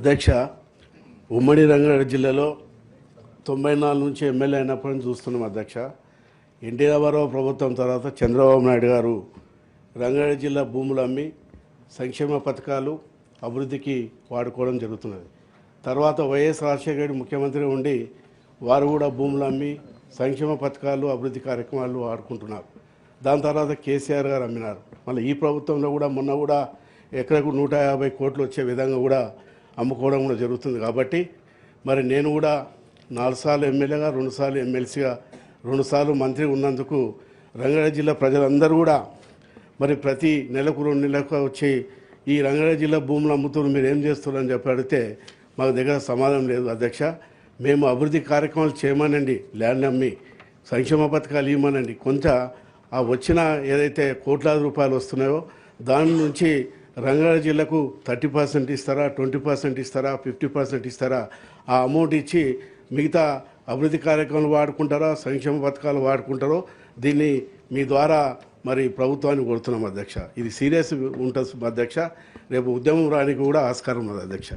అధ్యక్ష, ఉమ్మడి రంగారెడ్డి జిల్లాలో 94 నుంచి ఎమ్మెల్యే అయినప్పటి నుంచి చూస్తున్నాం అధ్యక్ష. ఎన్టీ రామారావు ప్రభుత్వం తర్వాత చంద్రబాబు నాయుడు గారు రంగారెడ్డి జిల్లా భూములు అమ్మి సంక్షేమ పథకాలు అభివృద్ధికి వాడుకోవడం జరుగుతున్నది. తర్వాత వైఎస్ రాజశేఖర రెడ్డి ముఖ్యమంత్రి ఉండి వారు కూడా భూములు అమ్మి సంక్షేమ పథకాలు అభివృద్ధి కార్యక్రమాలు వాడుకుంటున్నారు. దాని తర్వాత కేసీఆర్ గారు అమ్మినారు. మళ్ళీ ఈ ప్రభుత్వంలో కూడా మొన్న కూడా ఎకరకు 150 కోట్లు వచ్చే విధంగా కూడా అమ్ముకోవడం కూడా జరుగుతుంది. కాబట్టి మరి నేను కూడా 4 సార్లు ఎమ్మెల్యేగా, 2 సార్లు ఎమ్మెల్సీగా, 2 సార్లు మంత్రి ఉన్నందుకు రంగారెడ్డి జిల్లా ప్రజలందరూ కూడా మరి ప్రతి నెలకు 2 నెలలకు వచ్చి ఈ రంగారెడ్డి జిల్లా భూములు అమ్ముతున్నారు, మీరు ఏం చేస్తున్నారని చెప్పి అడిగితే మాకు దగ్గర సమాధానం లేదు అధ్యక్ష. మేము అభివృద్ధి కార్యక్రమాలు చేయమనండి, ల్యాండ్ అమ్మి సంక్షేమ పథకాలు ఇవ్వమనండి. కొంత ఆ వచ్చిన ఏదైతే కోట్లాది రూపాయలు వస్తున్నాయో దాని నుంచి రంగారెడ్డి జిల్లాకు 30% ఇస్తారా, 20% ఇస్తారా, 50% ఇస్తారా, ఆ అమౌంట్ ఇచ్చి మిగతా అభివృద్ధి కార్యక్రమాలు వాడుకుంటారా, సంక్షేమ పథకాలు వాడుకుంటారో దీన్ని మీ ద్వారా మరి ప్రభుత్వాన్ని కోరుతున్నాం అధ్యక్ష. ఇది సీరియస్ ఉంటుంది అధ్యక్ష. రేపు ఉద్యమం రానికి కూడా ఆస్కారం ఉన్నది అధ్యక్ష.